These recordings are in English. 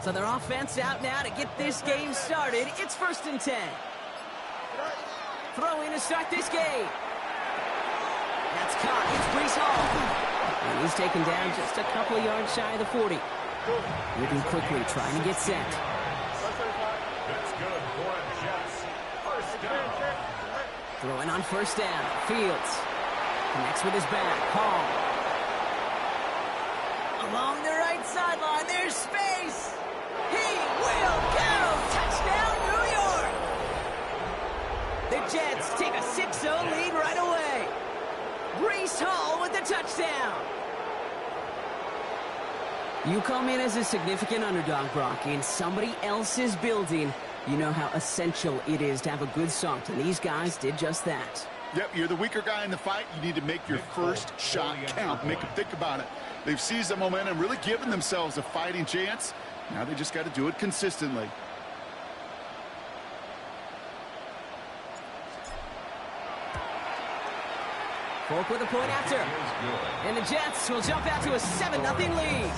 So their offense out now to get this game started. It's 1st and 10. Throw in to start this game. That's caught. It's Brees Hall. And he's taken down just a couple of yards shy of the 40. Moving quickly, trying to get set. That's good for a Jets. First down. Throwing on 1st down. Fields connects with his back. Hall. Along the right sideline, there's space. He will go. Touchdown, New York. The Jets take a 6-0 lead right away. Brees Hall with the touchdown. You come in as a significant underdog, Brock, in somebody else's building. You know how essential it is to have a good start, and these guys did just that. Yep, you're the weaker guy in the fight. You need to make your first shot count. Make them think about it. They've seized the momentum, really given themselves a fighting chance. Now they just got to do it consistently. Folk with a point after. And the Jets will jump out to a 7-0 lead.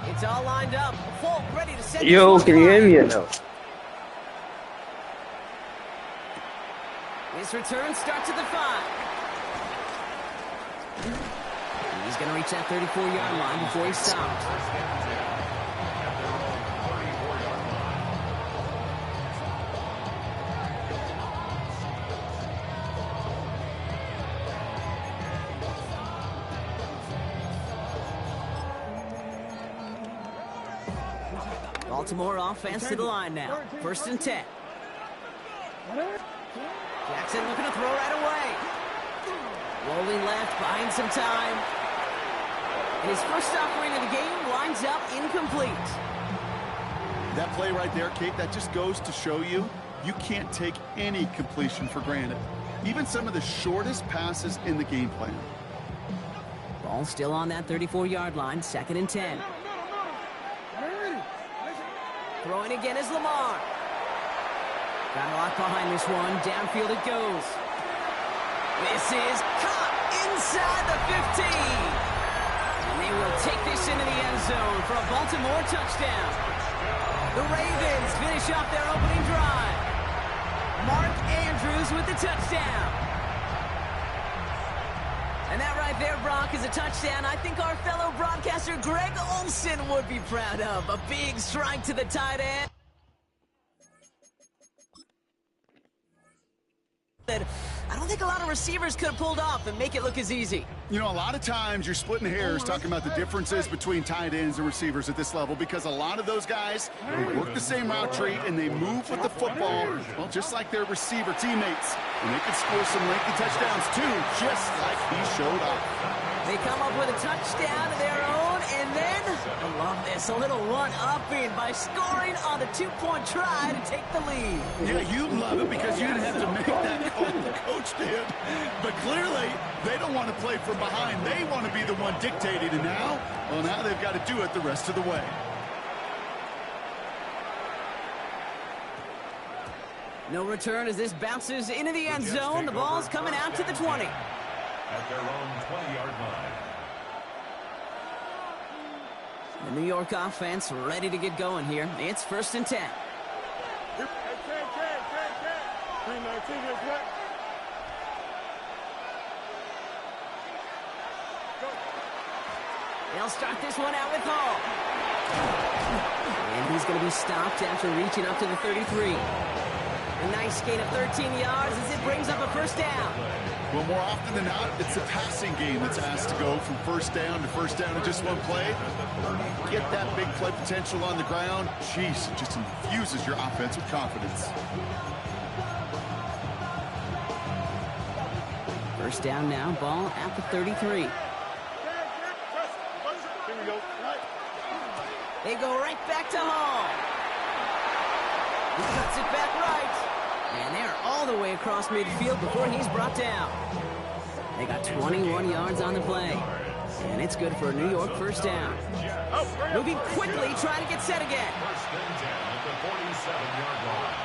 It's all lined up. Folk ready to set. Yo, can you hear me or no? His return starts at the 5. He's going to reach that 34-yard line before he stops. Baltimore offense to the line now. 1st and 10. Jackson looking to throw right away. Rolling left, buying some time. And his first offering of the game lines up incomplete. That play right there, Kate, that just goes to show you, you can't take any completion for granted. Even some of the shortest passes in the game plan. Ball still on that 34-yard line, 2nd and 10. Throwing again is Lamar. Got a lot behind this one. Downfield it goes. This is caught inside the 15. And they will take this into the end zone for a Baltimore touchdown. The Ravens finish off their opening drive. Mark Andrews with the touchdown. And that right there, Brock, is a touchdown I think our fellow broadcaster Greg Olsen would be proud of. A big strike to the tight end. I don't think a lot of receivers could have pulled off and make it look as easy. You know, a lot of times you're splitting hairs talking about the differences between tight ends and receivers at this level because a lot of those guys work the same route tree and they move with the football, well, just like their receiver teammates. And they can score some lengthy touchdowns too, just like he showed off. They come up with a touchdown of their own, and then, I love this, a little one-upping by scoring on the 2-point try to take the lead. Yeah, you love it because you didn't have to make that call, the coach did. But clearly, they don't want to play from behind. They want to be the one dictating, and now, well, now they've got to do it the rest of the way. No return as this bounces into the end zone. The ball's coming out to the 20. At their own 20-yard line. The New York offense ready to get going here. It's 1st and 10. They'll start this one out with Hall. And he's going to be stopped after reaching up to the 33. A nice gain of 13 yards as it brings up a 1st down. Well, more often than not, it's the passing game that's asked to go from 1st down to 1st down in just one play. Get that big play potential on the ground. Jeez, it just infuses your offense with confidence. 1st down now, ball at the 33. They go right back to Hall. He cuts it back right. And they're all the way across midfield before he's brought down. They got 21 yards on the play. And it's good for a New York first down. Moving quickly, trying to get set again. First and 10 at the 47-yard line.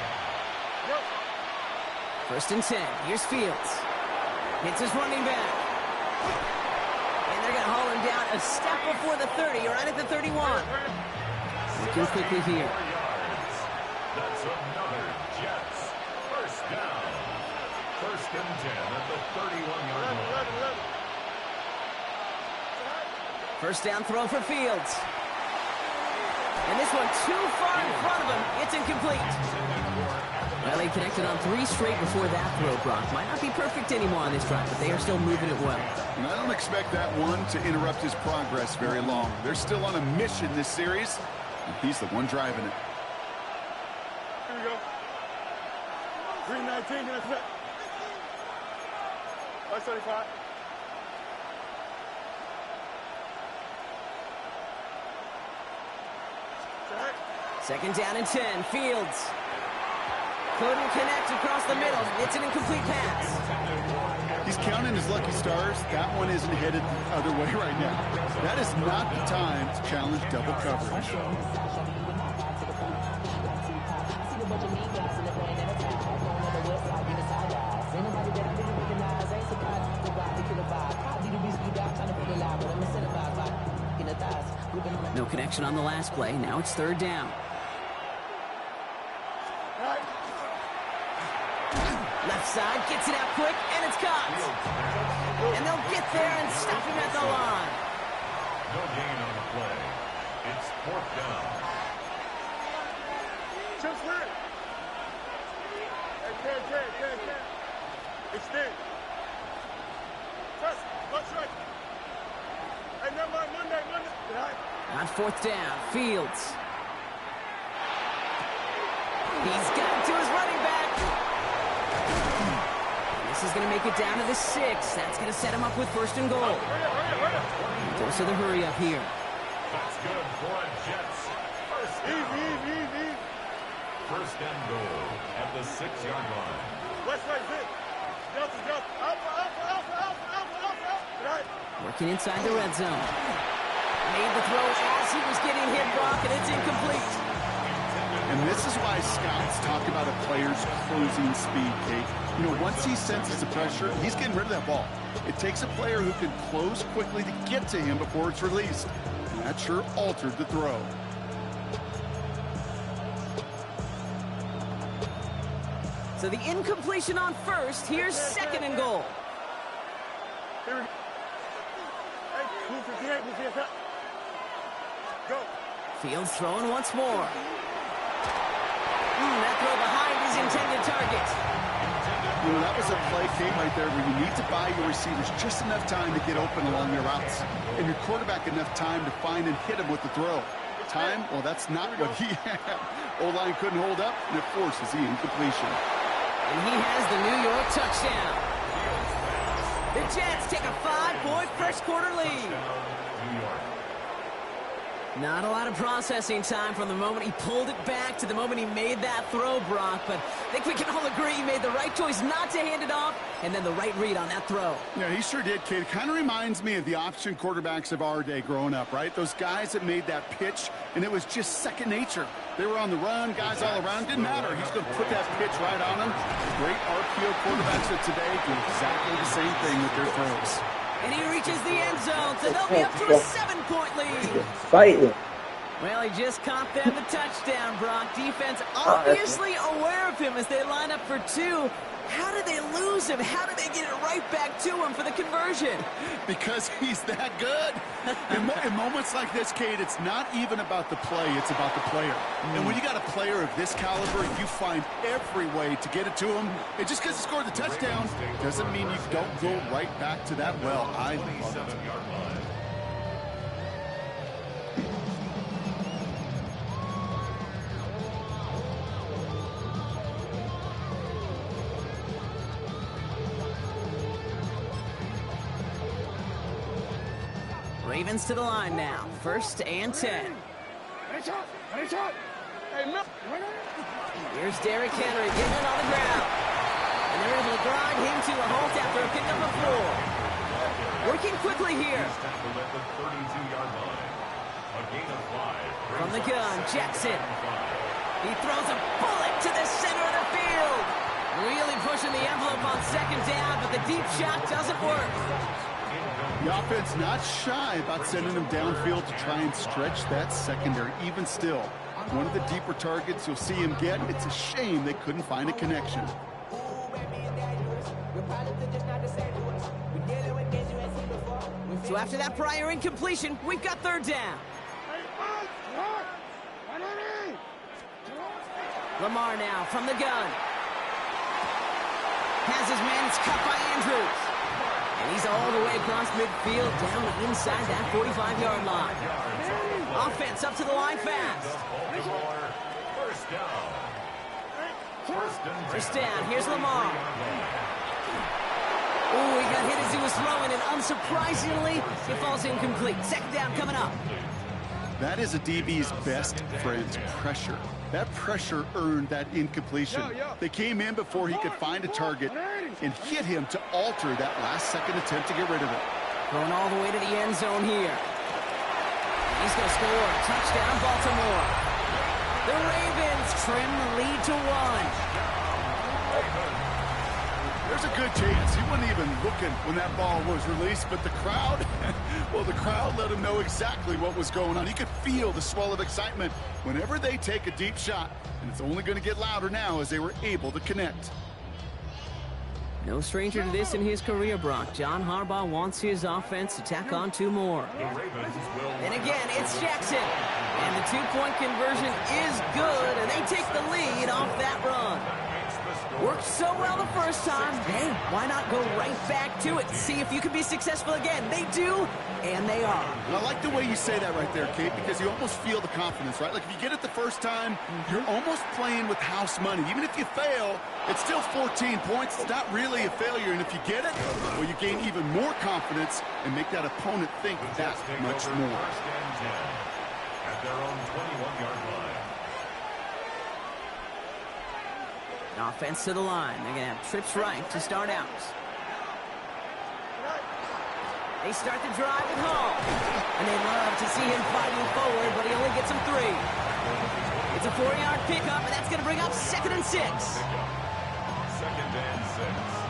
First and 10. Here's Fields. Hits his running back. And they're going to haul him down a step before the 30, right at the 31. Looking quickly here. That's another Jets. First down. First and 10 at the 31-yard line. First down throw for Fields. And this one too far in front of him. It's incomplete. Well, he connected on 3 straight before that throw, Brock. Might not be perfect anymore on this drive, but they are still moving it well. And I don't expect that one to interrupt his progress very long. They're still on a mission this series, and he's the one driving it. Here we go. 319, that's it. 575. Second down and 10. Fields. Couldn't connect across the middle. It's an incomplete pass. He's counting his lucky stars. That one isn't headed the other way right now. That is not the time to challenge double coverage. No connection on the last play. Now it's third down. Left side, gets it out quick, and it's caught. And they'll get there and stop him at the line. No gain on the play. It's fourth down. Just win. Hey, extend. Press, left right. Hey, never mind, Monday. On fourth down, Fields. He's got it to his running back. This is going to make it down to the 6. That's going to set him up with first and goal. Dose of the hurry up here. That's good for a Jets. First down. Easy. First and goal at the 6-yard line. West right, Vic. Delta. Alpha. Right. Working inside the red zone. Made the throw as he was getting hit, Brock, and it's incomplete. And this is why scouts talk about a player's closing speed, Kate. You know, once he senses the pressure, he's getting rid of that ball. It takes a player who can close quickly to get to him before it's released. And that sure altered the throw. So the incompletion on first. Here's second and goal. Here we go. Hey, move 58. Go. Fields throwing once more. That throw behind his intended target. You know, that was a play, Kate, right there where you need to buy your receivers just enough time to get open along their routes. And your quarterback enough time to find and hit him with the throw. Time? Well, that's not what he had. O-line couldn't hold up, and it forces the incompletion. And he has the New York touchdown. The Jets take a 5-point first quarter lead. New York. Not a lot of processing time from the moment he pulled it back to the moment he made that throw, Brock. But I think we can all agree he made the right choice not to hand it off, and then the right read on that throw. Yeah, he sure did, Kate. It kind of reminds me of the option quarterbacks of our day growing up, right? Those guys that made that pitch, and it was just second nature. They were on the run, guys all around. Didn't matter. He's going to put that pitch right on them. Great RPO quarterbacks of today do exactly the same thing with their throws. And he reaches the end zone, so they'll be up to a 7-point lead. Fighting. Well, he just caught them the touchdown, Brock. Defense obviously aware of him as they line up for 2. How did they lose him? How did they get it right back to him for the conversion? Because he's that good. In moments like this, Kate, it's not even about the play, it's about the player. And when you got a player of this caliber, you find every way to get it to him. And just because he scored the touchdown doesn't mean you don't go right back to that well. I love it. Ravens to the line now. First and 10. Here's Derrick Henry getting it on the ground. And they're able to grind him to a halt after a pickup of 4. Working quickly here. From the gun, Jackson. He throws a bullet to the center of the field. Really pushing the envelope on second down, but the deep shot doesn't work. The offense not shy about sending them downfield to try and stretch that secondary. Even still, one of the deeper targets you'll see him get. It's a shame they couldn't find a connection. So after that prior incompletion, we've got third down. Lamar now from the gun. Has his man, it's cut by Andrews. And he's all the way across midfield, down inside that 45-yard line. Offense up to the line fast. First down, here's Lamar. Oh, he got hit as he was throwing, and unsurprisingly, it falls incomplete. Second down coming up. That is a DB's best friend, pressure. That pressure earned that incompletion. They came in before he could find a target and hit him to alter that last-second attempt to get rid of it. Going all the way to the end zone here. And he's going to score. Touchdown, Baltimore. The Ravens trim the lead to 1. There's a good chance he wasn't even looking when that ball was released, but the crowd, well, the crowd let him know exactly what was going on. You could feel the swell of excitement whenever they take a deep shot, and it's only going to get louder now as they were able to connect. No stranger to this in his career, Brock. John Harbaugh wants his offense to tack on 2 more. And again, it's Jackson. And the 2-point conversion is good, and they take the lead off that run. Worked so well the first time. Hey, why not go right back to it? See if you can be successful again. They do, and they are. I like the way you say that right there, Kate, because you almost feel the confidence, right? Like if you get it the first time, you're almost playing with house money. Even if you fail, it's still 14 points. It's not really a failure, and if you get it, well, you gain even more confidence and make that opponent think that much more. At their own 21-yard line. Offense to the line. They're going to have trips right to start out. They start the drive at home. And they love to see him fighting forward, but he only gets them 3. It's a 4-yard pickup, and that's going to bring up 2nd and 6. 2nd and 6.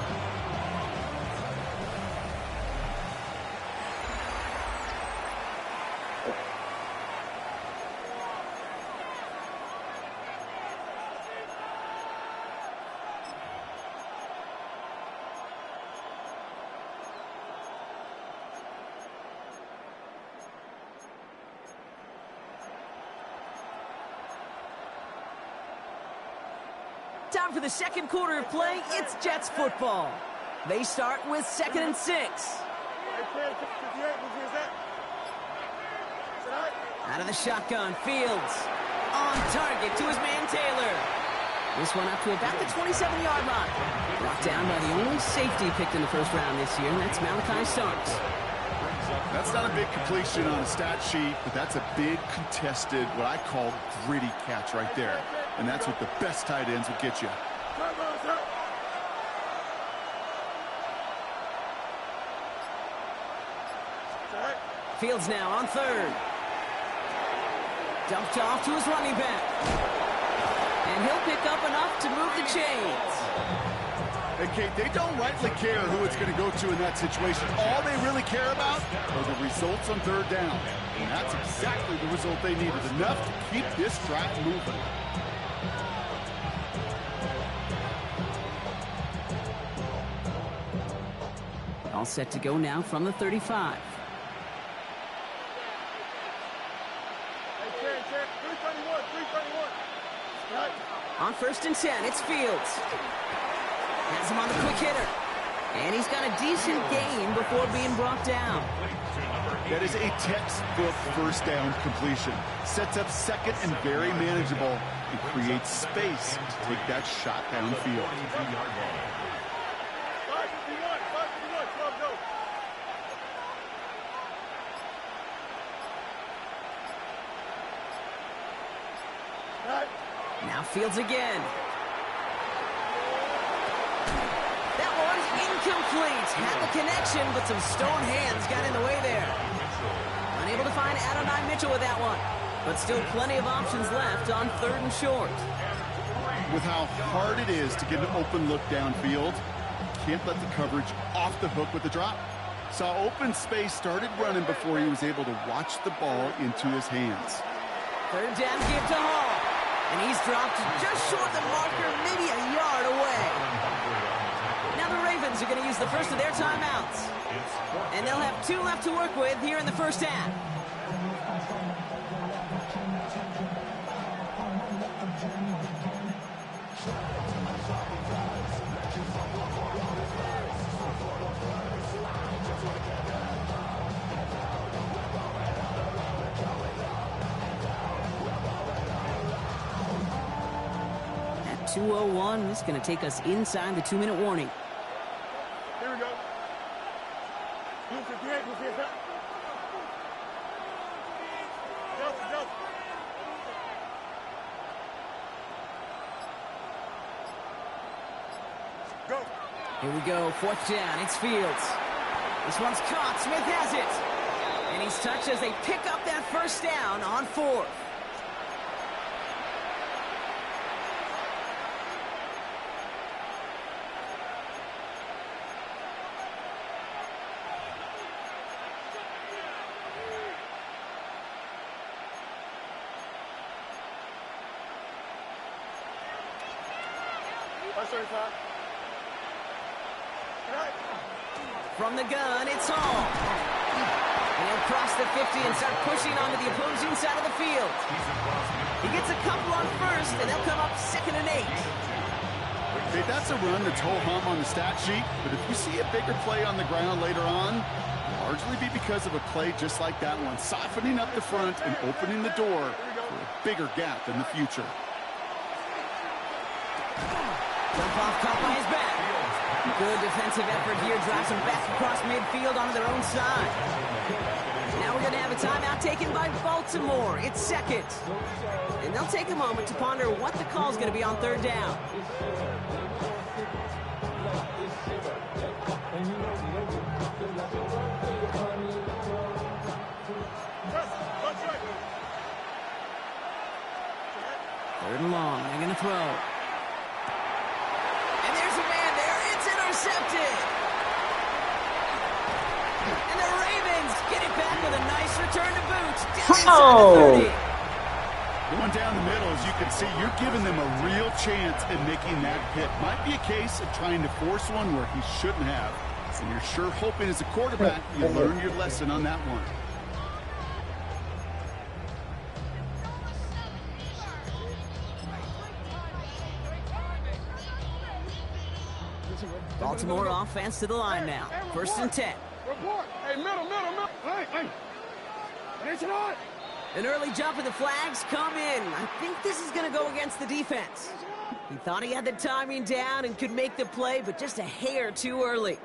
Time for the second quarter of play. It's Jets football. They start with 2nd and 6. Out of the shotgun, Fields on target to his man Taylor. This one up to about the 27-yard line. Brought down by the only safety picked in the first round this year, and that's Malachi Starks. That's not a big completion on a stat sheet, but that's a big contested, what I call gritty catch right there. And that's what the best tight ends will get you. Fields now on 3rd. Dumped off to his running back. And he'll pick up enough to move the chains. And Kate, they don't rightly care who it's going to go to in that situation. All they really care about are the results on 3rd down. And that's exactly the result they needed. Enough to keep this drive moving. All set to go now from the 35. On 1st and 10, it's Fields. Has him on the quick hitter. And he's got a decent gain before being brought down. That is a textbook first down completion. Sets up 2nd and very manageable and creates space to take that shot downfield. Now Fields again. That one's incomplete. Had the connection, but some stone hands got in the way there. Unable to find Adonai Mitchell with that one. But still plenty of options left on 3rd and short. With how hard it is to get an open look downfield, can't let the coverage off the hook with the drop. Saw open space, started running before he was able to watch the ball into his hands. 3rd down give to Hall. And he's dropped just short of the marker, maybe a yard away. Now the Ravens are going to use the first of their timeouts. And they'll have 2 left to work with here in the first half. At 2:01, this is going to take us inside the 2-minute warning. Here we go. Go. Here we go, 4th down, it's Fields. This one's caught, Smith has it. And he's touched as they pick up that 1st down on 4th. From the gun, it's Hall. And he'll cross the 50 and start pushing onto the opposing side of the field. He gets a couple on 1st, and they'll come up 2nd and 8. Okay, that's a run that's ho-hum on the stat sheet, but if we see a bigger play on the ground later on, it'll largely be because of a play just like that one, softening up the front and opening the door for a bigger gap in the future. Jump off caught by his back. Good defensive effort here. Drives him back across midfield onto their own side. Now we're going to have a timeout taken by Baltimore. It's 2nd. And they'll take a moment to ponder what the call is going to be on 3rd down. Third and long. They're going to throw. Intercepted. And the Ravens get it back with a nice return to boot. Down inside the 30. Going down the middle, as you can see, you're giving them a real chance at making that hit. Might be a case of trying to force one where he shouldn't have. And you're sure hoping as a quarterback you learn your lesson on that one. Baltimore offense to the line now. 1st and 10. Report. Hey, middle. Hey. It's on. An early jump of the flags come in. I think this is going to go against the defense. He thought he had the timing down and could make the play, but just a hair too early.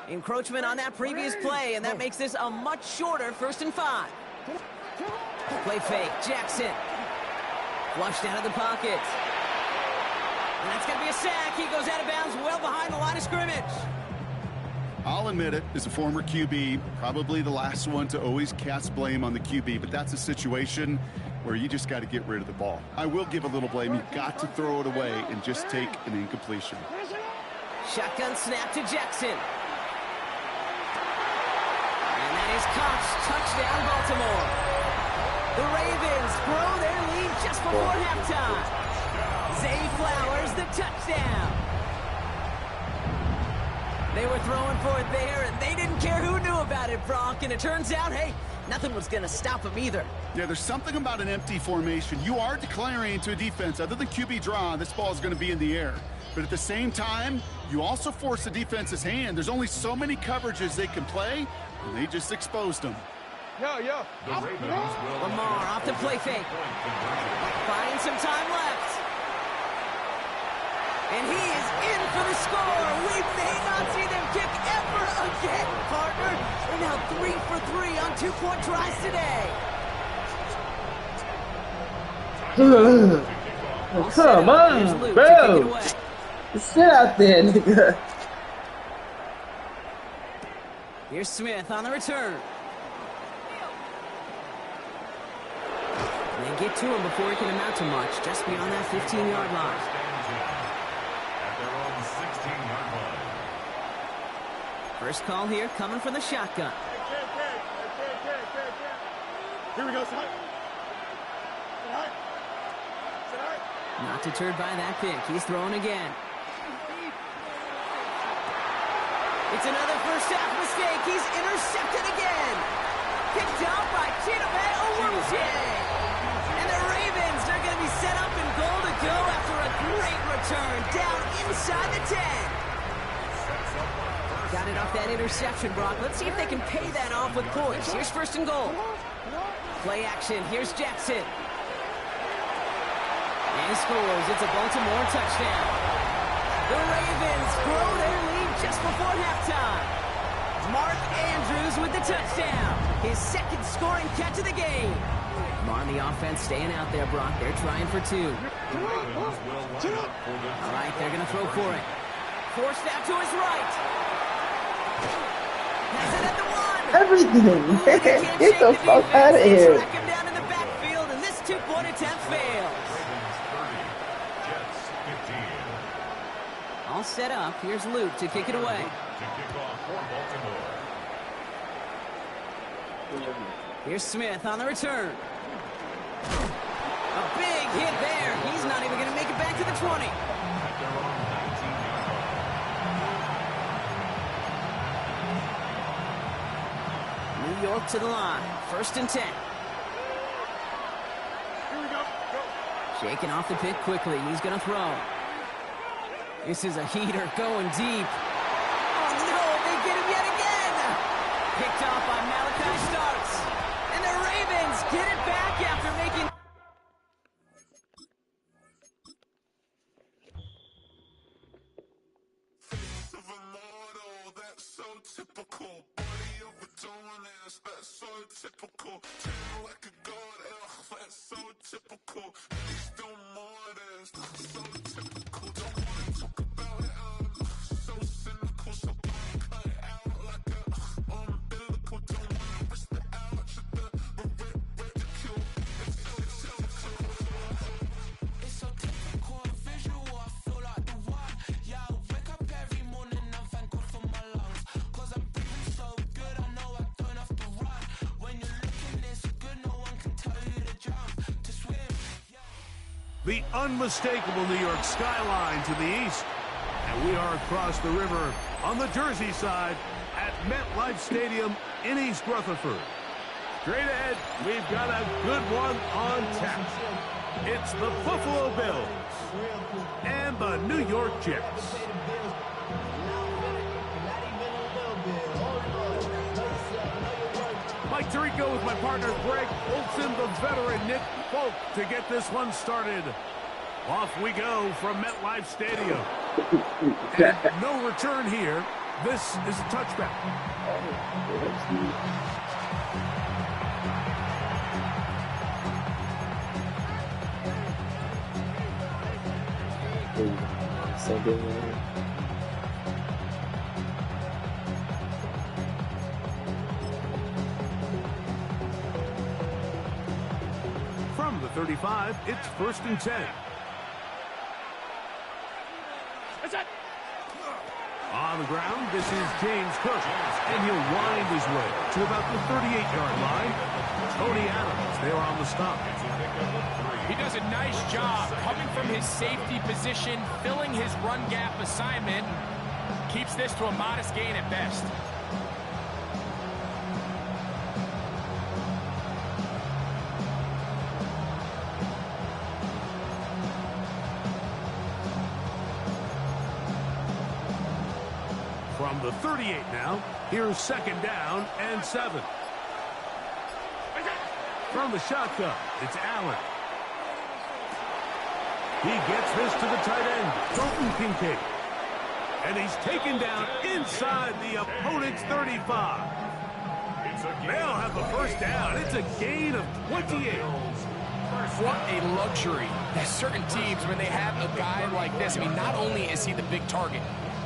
Encroachment on that previous play, and that makes this a much shorter 1st and 5. Play fake. Jackson. Flushed out of the pocket. And that's going to be a sack. He goes out of bounds well behind the line of scrimmage. I'll admit it, as a former QB, probably the last one to always cast blame on the QB, but that's a situation where you just got to get rid of the ball. I will give a little blame. You've got to throw it away and just take an incompletion. Shotgun snap to Jackson. And that is caught. Touchdown, Baltimore. The Ravens grow their lead just before halftime. Zay Flowers, the touchdown. They were throwing for it there, and they didn't care who knew about it, Brock. And it turns out, hey, nothing was going to stop them either. Yeah, there's something about an empty formation. You are declaring to a defense, other than QB draw, this ball is going to be in the air. But at the same time, you also force the defense's hand. There's only so many coverages they can play, and they just exposed them. Yeah. Lamar off the play fake. Finding some time left. And he is in for the score. We may not see them kick ever again, partner. They're now 3 for 3 on 2-point tries today. All set Come up. Here's on, Luke to kick it bro. away. Sit out there, nigga. Here's Smith on the return. They get to him before he can amount to much, just beyond that 15-yard line. At their own 16-yard line. First call here, coming from the shotgun. Here we go, son. Sit high. Sit high. Not deterred by that pick. He's throwing again. It's another first half mistake. He's intercepted again. Picked off by Chidobe Awuzie. And the Ravens are going to be set up in goal to go after a great return down inside the 10. Got it off that interception, Brock. Let's see if they can pay that off with points. Here's first and goal. Play action. Here's Jackson. And he scores. It's a Baltimore touchdown. The Ravens grow their lead just before halftime. Mark Andrews with the touchdown. His second scoring catch of the game. On the offense staying out there, Brock. They're trying for two. All right, they're going to throw for it. Forced out to his right. Has it at the one. Everything. Ooh, they can't Get shake the fuck out of defense. They here. track him down in the backfield, and this two-point attempt fails. Jets 15. All set up. Here's Luke to kick it away. To kick off for Baltimore. Here's Smith on the return. A big hit there. He's not even going to make it back to the 20. At their own 19-yard line. New York to the line. First and 10. Here we go. Go. Shaking off the pick quickly. He's going to throw. This is a heater going deep. Oh, no. They get him yet again. Picked off by Malachi Starks. And the Ravens get it back after making... The unmistakable New York skyline to the east. And we are across the river on the Jersey side at MetLife Stadium in East Rutherford. Straight ahead, we've got a good one on tap. It's the Buffalo Bills and the New York Jets. Mike Tirico with my partner Greg Olson, the veteran Nick Folk to get this one started. Off we go from MetLife Stadium. And no return here. This is a touchback. So good. From the 35, it's first and 10. On the ground, this is James Cook, and he'll wind his way to about the 38-yard line. Tony Adams there on the stop. He does a nice job coming from his safety position, filling his run gap assignment. Keeps this to a modest gain at best. From the 38 now, here's second down and 7. From the shotgun, it's Allen. He gets this to the tight end, Dalton Kincaid. And he's taken down inside the opponent's 35. They'll have the first down. It's a gain of 28. What a luxury that certain teams, when they have a guy like this, I mean, not only is he the big target,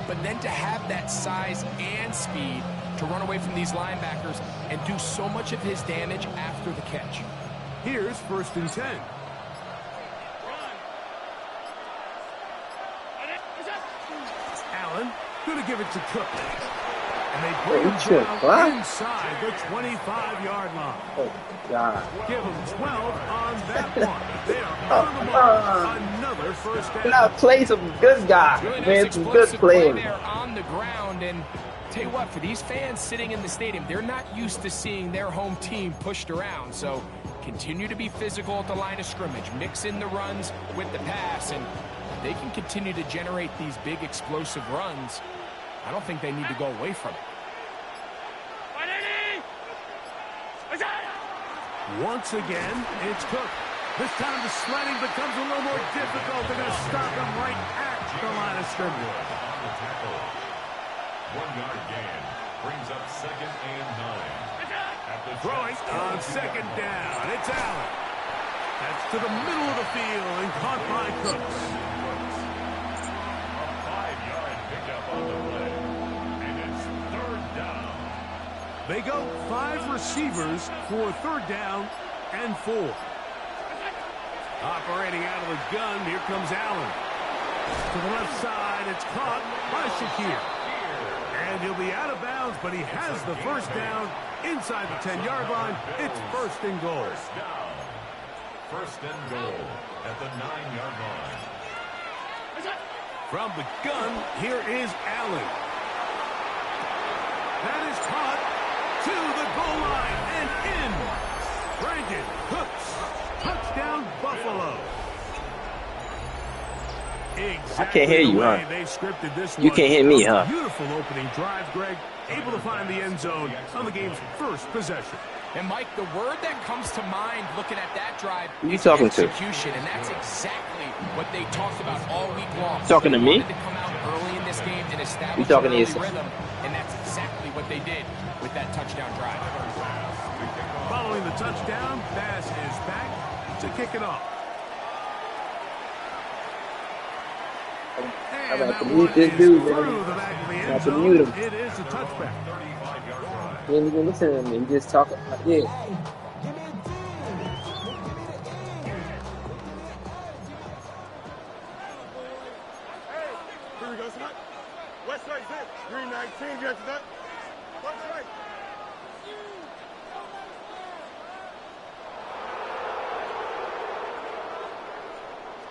but then to have that size and speed to run away from these linebackers and do so much of his damage after the catch. Here's 1st and 10. Allen going to give it to Cook. And they bring him down inside the 25-yard line. Oh, God. Give them 12 on that one. They are on the mark. Another first down. Gotta play some good guys, Really man. nice Some good explosive play playing. there on the ground. And tell you what, for these fans sitting in the stadium, they're not used to seeing their home team pushed around. So continue to be physical at the line of scrimmage. Mix in the runs with the pass. And they can continue to generate these big explosive runs. I don't think they need to go away from it. Once again, it's Cook. This time the sledding becomes a little more difficult. They're going to stop him right at the line of scrimmage. 1-yard gain brings up 2nd and 9. Throwing on 2nd down. It's Allen. That's to the middle of the field and caught by Cooks. A 5-yard pickup on the play. And it's 3rd down. They go 5 receivers for 3rd down and 4. Operating out of the gun, here comes Allen. To the left side, it's caught by Shakir. And he'll be out of bounds, but he has the 1st down inside the 10-yard line. It's 1st and goal. 1st and goal at the 9-yard line. From the gun, here is Allen. That is caught to the goal line and in. Brandon Cooks. Touchdown, Buffalo. Exactly. I can't hear you, huh? They scripted this You one. can't hear me, huh? Beautiful opening drive, Greg. Able to find the end zone on the game's 1st possession. And, Mike, the word that comes to mind looking at that drive Who you is talking to? execution, and that's exactly what they talked about all week long. Talking to They me? wanted to come out early in this game and establish You talking an to early yourself? rhythm, and that's exactly what they did with that touchdown drive. Following the touchdown, Bass is back to kick it off. I'm And gonna that have to one mute this is dude, through man. the back of the I end have to mute zone. him. It is a touchback. You ain't even listening to me. You just talking. Yeah. Here we go, son. West side, zip. Green 19, you after that? Left side.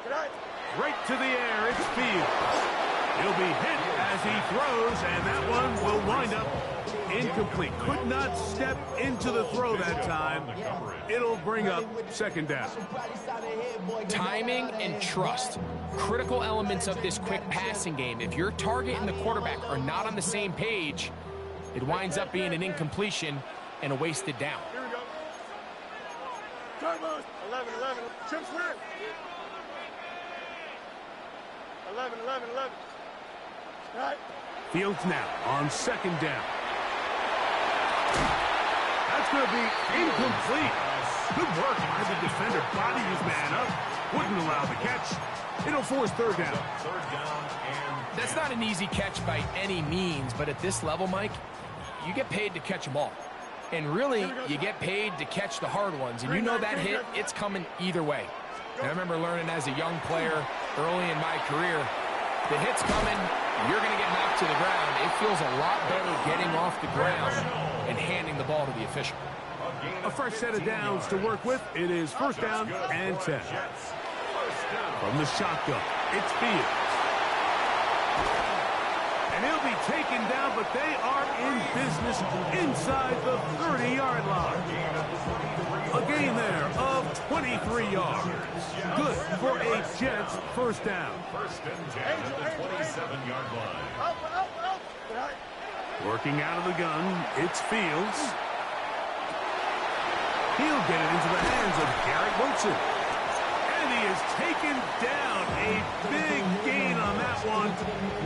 Good eye. Right to the air, it's Fields. He'll be hit as he throws, and that one will wind up incomplete. Could not step into the throw that time. It'll bring up 2nd down. Timing and trust, critical elements of this quick passing game. If your target and the quarterback are not on the same page, it winds up being an incompletion and a wasted down. Here we go. Turbos. 11, 11. Chips win. 11, 11, 11. All right. Fields now on 2nd down. That's going to be incomplete. Good work by the defender. Body his man up. Wouldn't allow the catch. It'll force 3rd down. 3rd down and That's not an easy catch by any means, but at this level, Mike, you get paid to catch them all. And really, you get paid to catch the hard ones. And you know that hit, it's coming either way. And I remember learning as a young player early in my career, the hit's coming, you're going to get knocked to the ground. It feels a lot better getting off the ground and handing the ball to the official. A fresh set of downs to work with. It is 1st down and 10. From the shotgun, it's Fields. And he'll be taken down, but they are in business inside the 30-yard line. A gain there of 23 yards. Good for a Jets 1st down. 1st and 10 at the 27-yard line. Up, up, up. Good eye. Working out of the gun, it's Fields. He'll get it into the hands of Garrett Wilson. And he is taken down. A big gain on that one.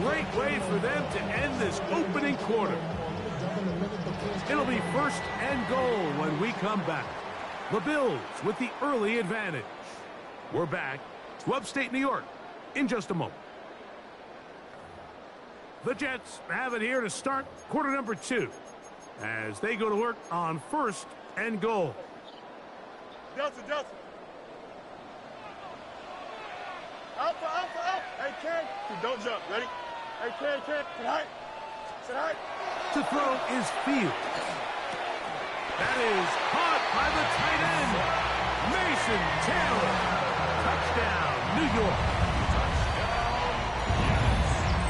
Great way for them to end this opening quarter. It'll be 1st and goal when we come back. The Bills with the early advantage. We're back to upstate New York in just a moment. The Jets have it here to start quarter number 2 as they go to work on 1st and goal. Delta. Alpha. Hey, Ken. Don't jump. Ready? Hey, Ken. Sit high. To throw is Field. That is caught by the tight end, Mason Taylor. Touchdown, New York.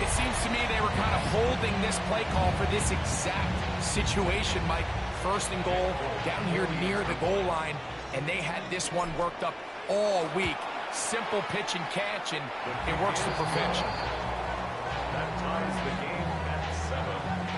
It seems to me they were kind of holding this play call for this exact situation, Mike. 1st and goal, down here near the goal line, and they had this one worked up all week. Simple pitch and catch, and it works to perfection. That ties the game at 7.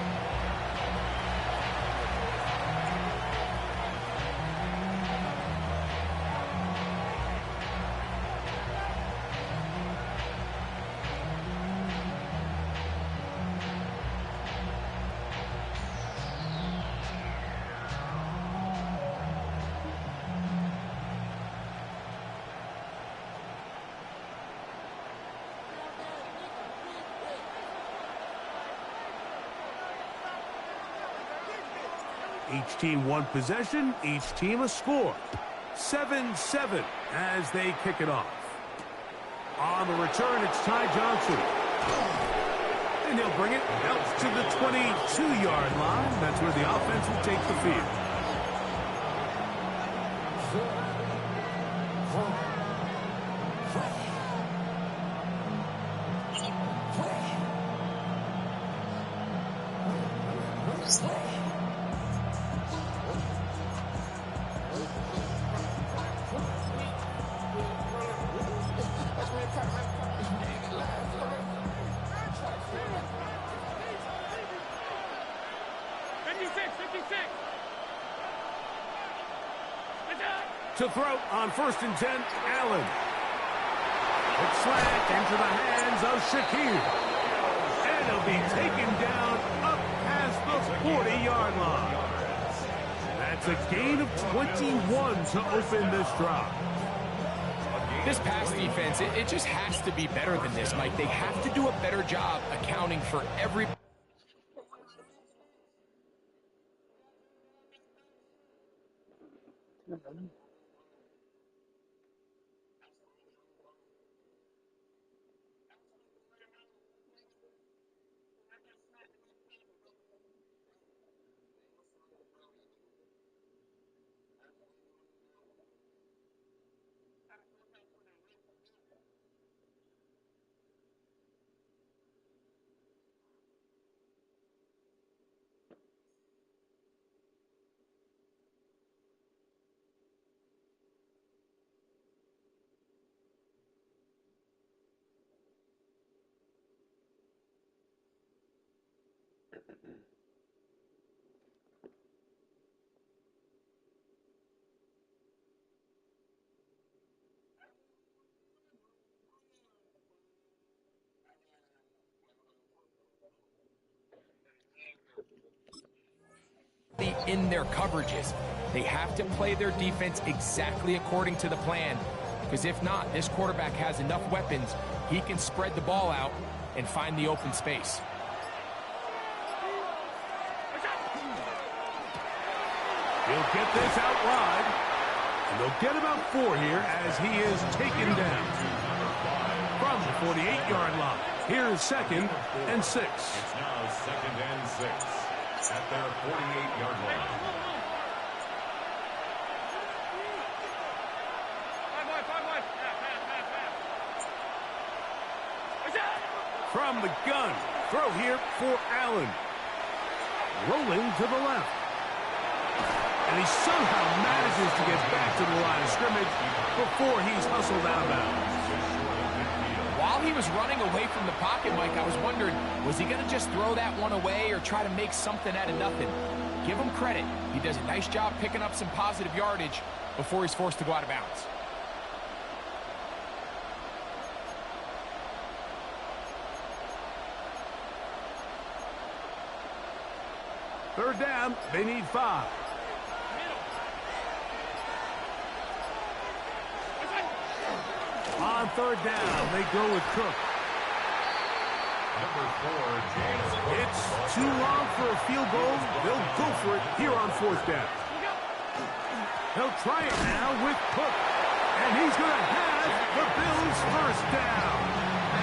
Each team one possession, each team a score. 7-7 as they kick it off. On the return, it's Ty Johnson. And he'll bring it out to the 22-yard line. That's where the offense will take the field. To throw on 1st and 10, Allen. It's slant into the hands of Shakir. And he'll be taken down up past the 40-yard line. That's a gain of 21 to open this drive. This pass defense, it just has to be better than this, Mike. They have to do a better job accounting for every... in their coverages. They have to play their defense exactly according to the plan, because if not, this quarterback has enough weapons, he can spread the ball out and find the open space. He'll get this out wide, and they'll get about 4 here as he is taken down. From the 48-yard line, here's 2nd and 6. It's now 2nd and 6 at their 48-yard line. From the gun, throw here for Allen. Rolling to the left. And he somehow manages to get back to the line of scrimmage before he's hustled out of bounds. While he was running away from the pocket, Mike, I was wondering, was he going to just throw that one away or try to make something out of nothing? Give him credit. He does a nice job picking up some positive yardage before he's forced to go out of bounds. Third down, they need 5. On third down, they go with Cook. Number 4, James. It's too long for a field goal. They'll go for it here on fourth down. They'll try it now with Cook. And he's going to have the Bills' first down.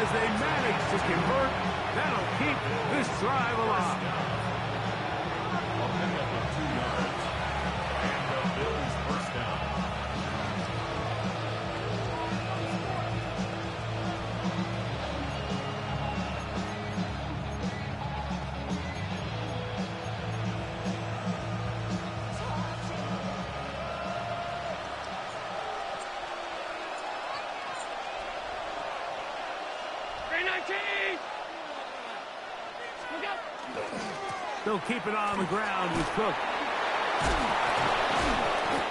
As they manage to convert, that'll keep this drive alive. A pickup of 2 yards. And the Bills' first down. They'll keep it on the ground with Cook.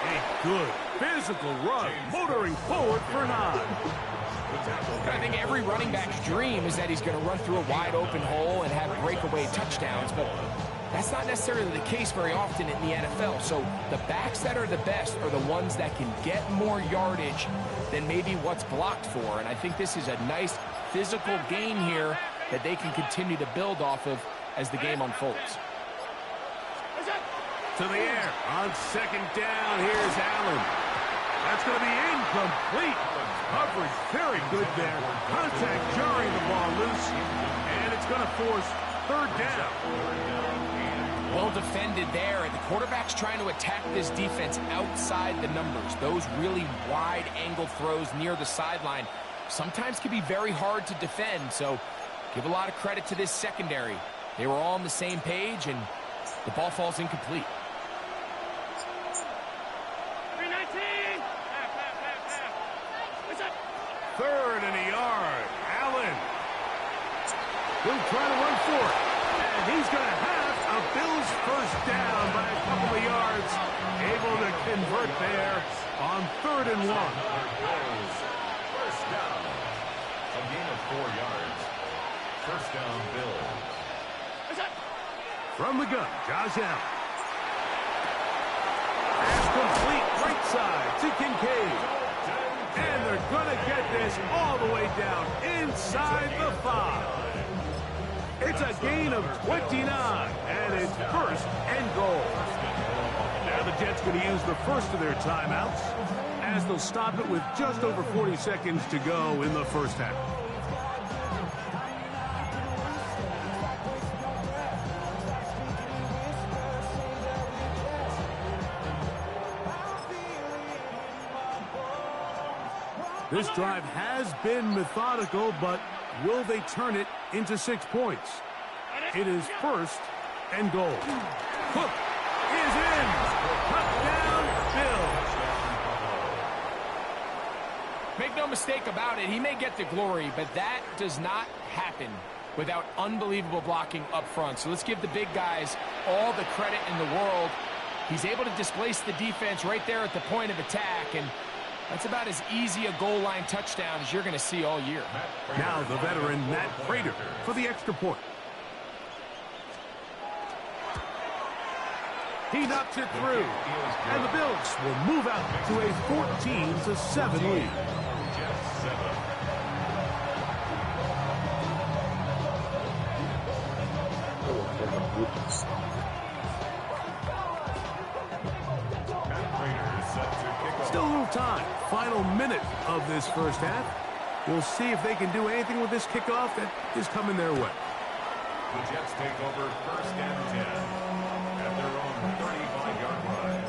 A good physical run, motoring forward for 9. I think every running back's dream is that he's going to run through a wide open hole and have breakaway touchdowns, but that's not necessarily the case very often in the NFL. So the backs that are the best are the ones that can get more yardage than maybe what's blocked for. And I think this is a nice physical gain here that they can continue to build off of as the game unfolds. To the air on second down. Here's Allen. That's going to be incomplete. Coverage very good there. Contact jarring the ball loose. And it's going to force third down. Well defended there. And the quarterback's trying to attack this defense outside the numbers. Those really wide angle throws near the sideline sometimes can be very hard to defend. So give a lot of credit to this secondary. They were all on the same page, and the ball falls incomplete. 319. Third and a yard. Allen. He'll try to run for it. And he's going to have a Bills first down by a couple of yards. Able to convert there on 3rd and 1. First down. A gain of 4 yards. First down, Bills. From the gun, Josh Allen. Pass complete right side to Kincaid. And they're going to get this all the way down inside the 5. It's a gain of 29, and it's first and goal. Now the Jets going to use the first of their timeouts as they'll stop it with just over 40 seconds to go in the first half. This drive has been methodical, but will they turn it into 6 points? It is first and goal. Cook is in. Touchdown, Bills. Make no mistake about it, he may get the glory, but that does not happen without unbelievable blocking up front. So let's give the big guys all the credit in the world. He's able to displace the defense right there at the point of attack, and that's about as easy a goal line touchdown as you're going to see all year. Now the veteran Matt Prater for the extra point. He knocks it through, and the Bills will move out to a 14-7 lead. Still a little time. Final minute of this first half. We'll see if they can do anything with this kickoff that is coming their way. The Jets take over first and 10 at their own 35-yard line.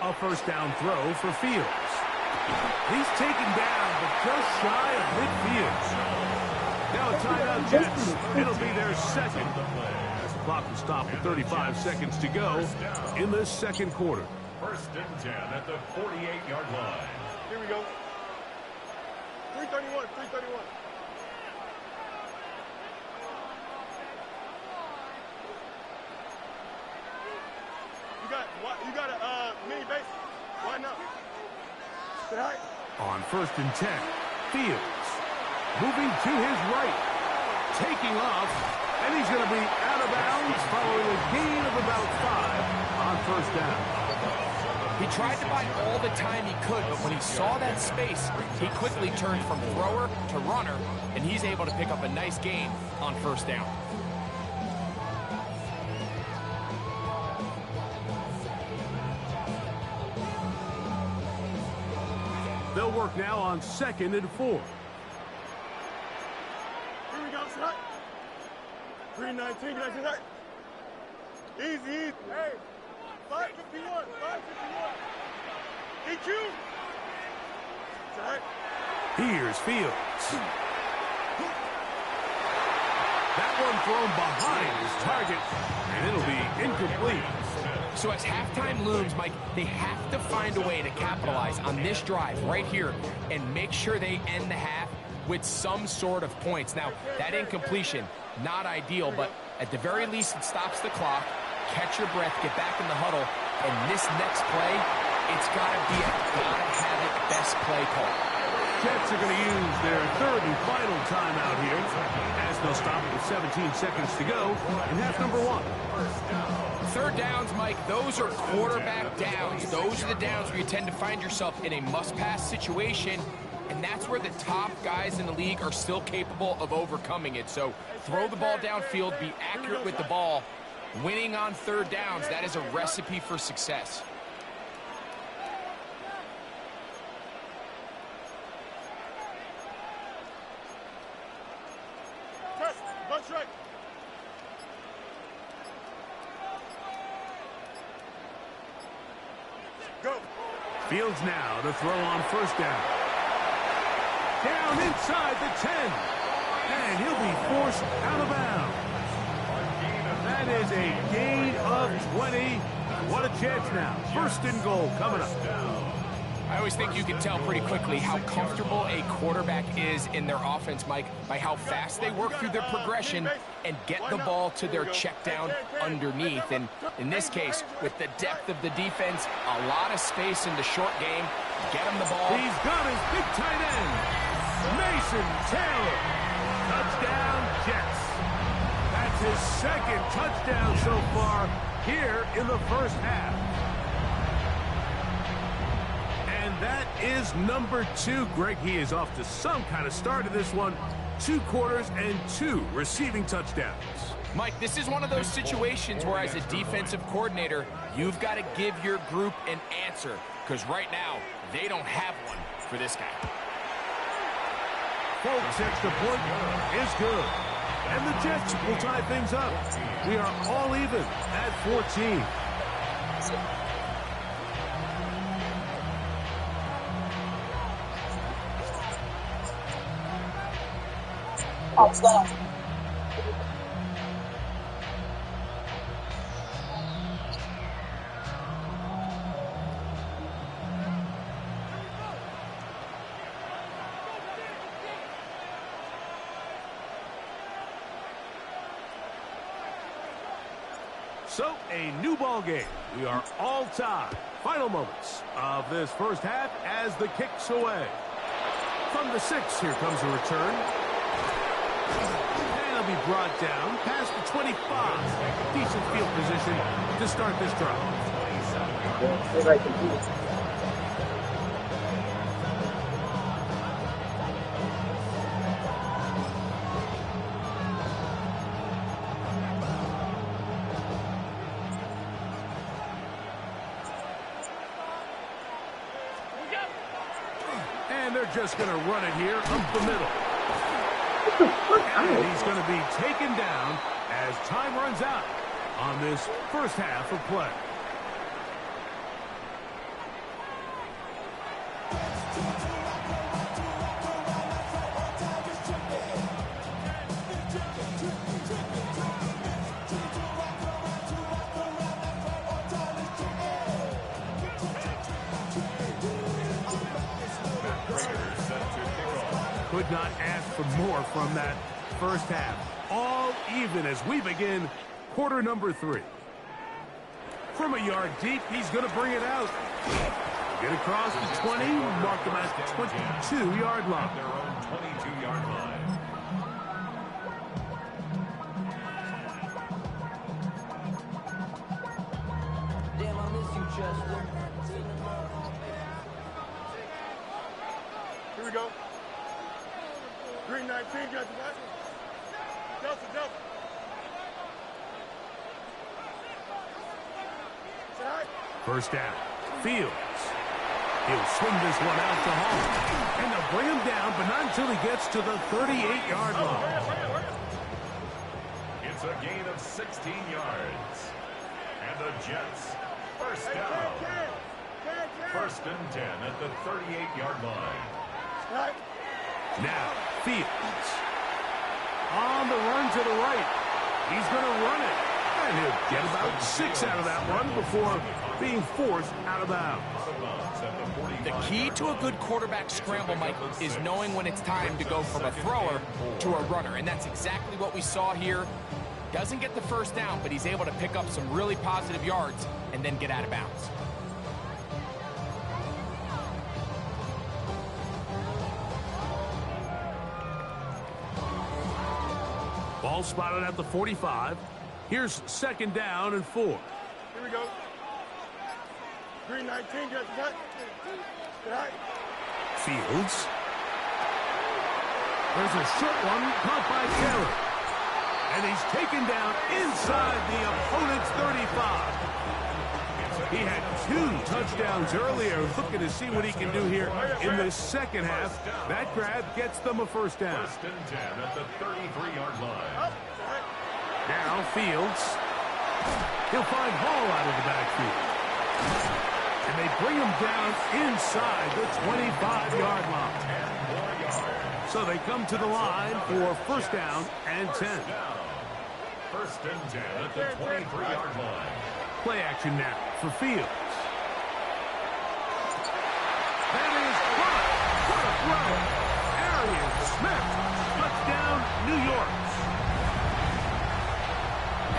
A first down throw for Fields. He's taken down, but just shy of midfield. Now a timeout, Jets. It'll be their second. As the clock will stop with 35 seconds to go in the second quarter. First and 10 at the 48-yard line. Here we go. 331, 331. You got a mini base. Why not? Sit high. On 1st and 10, Fields moving to his right, taking off, and he's going to be out of bounds following a gain of about 5 on 1st down. He tried to buy all the time he could, but when he saw that space, he quickly turned from thrower to runner, and he's able to pick up a nice gain on 1st down. They'll work now on 2nd and 4. Here we go, shot. 319, that's it. Easy, easy. Hey, 551, 551. EQ. Shot. Here's Fields. That one thrown behind his target, and it'll be incomplete. So as halftime looms, Mike, they have to find a way to capitalize on this drive right here and make sure they end the half with some sort of points. Now, that incompletion, not ideal, but at the very least, it stops the clock. Catch your breath, get back in the huddle, and this next play, it's got to be a gotta-have-it best play call. Jets are going to use their 3rd and final timeout here, as they'll stop with 17 seconds to go in half number 1. 3rd downs, Mike, those are quarterback downs. Those are the downs where you tend to find yourself in a must-pass situation, and that's where the top guys in the league are still capable of overcoming it. So throw the ball downfield, be accurate with the ball. Winning on 3rd downs, that is a recipe for success. Test, bunch right. Go. Fields now to throw on 1st down. Down inside the 10. And he'll be forced out of bounds. That is a gain of 20. What a chance now. 1st and goal coming up. I always think you can tell pretty quickly how comfortable a quarterback is in their offense, Mike, by how fast they work through their progression and get the ball to their check down underneath. And in this case, with the depth of the defense, a lot of space in the short game, get him the ball. He's got his big tight end, Mason Taylor. Touchdown, Jets. That's his 2nd touchdown so far here in the 1st half. And that is number 2. Greg, he is off to some kind of start in this one. 2 quarters and 2 receiving touchdowns. Mike, this is one of those situations where as a defensive coordinator, you've got to give your group an answer, because right now, they don't have one for this guy. Folks, extra point is good. And the Jets will tie things up. We are all even at 14. So, a new ball game. We are all tied. Final moments of this 1st half as the kick's away. From the 6, here comes a return. And it'll be brought down past the 25. Decent field position to start this drive. And they're just going to run it here up the middle. And he's going to be taken down as time runs out on this 1st half of play. Could not ask for more from that 1st half. All even as we begin quarter number 3. From a yard deep, he's going to bring it out. Get across the 20, mark him at the 22-yard line. Their own 22-yard line. Damn, I miss you, Chester. Here we go. Green 19, got the back. Delta, Delta. Say hi. First down. Fields. He'll swing this one out to Hall. And they'll bring him down, but not until he gets to the 38-yard line. It's a gain of 16 yards. And the Jets, first down. First and 10 at the 38-yard line. Right. Now, Fields. On the run to the right. He's going to run it. And he'll get about 6 out of that one before being forced out of bounds. The key to a good quarterback scramble, Mike, is knowing when it's time to go from a thrower to a runner. And that's exactly what we saw here. Doesn't get the first down, but he's able to pick up some really positive yards and then get out of bounds. Ball spotted at the 45. Here's second down and 4. Here we go. Green 19, got the back. Say hi. Fields. There's a short one caught by Taylor. And he's taken down inside the opponent's 35. He had 2 touchdowns earlier, looking to see what he can do here in the second half. That grab gets them a first down. First and 10 at the 33-yard line. Now Fields. He'll find Hall out of the backfield. And they bring him down inside the 25-yard line. 10 more yards. So they come to the line for first down and 10. First and 10 at the 23-yard line. Play action now for Fields. That is caught. What a throw. Arian Smith. Touchdown, New York.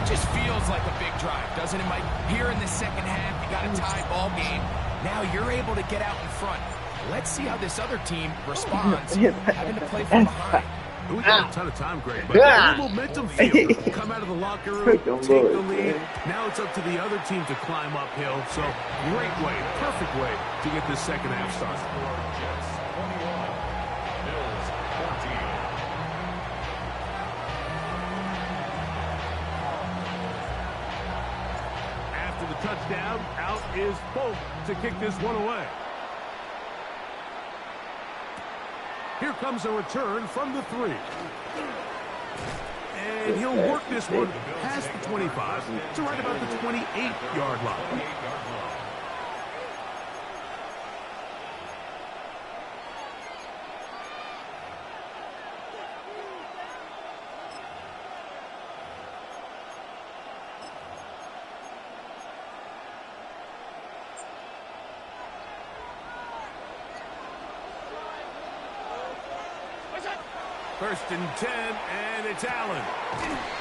It just feels like a big drive, doesn't it, Mike? Here in the second half, you got a tie ball game. Now you're able to get out in front. Let's see how this other team responds, having to play from behind. We got a ton of time, Greg, but the momentum field. Come out of the locker room, take the lead. Now it's up to the other team to climb uphill. So great way, perfect way to get this second half started. Jets 21, Bills 14. After the touchdown, out is Folk to kick this one away. Here comes a return from the 3. And he'll work this one past the 25 to right about the 28-yard line. First and 10, and it's Allen.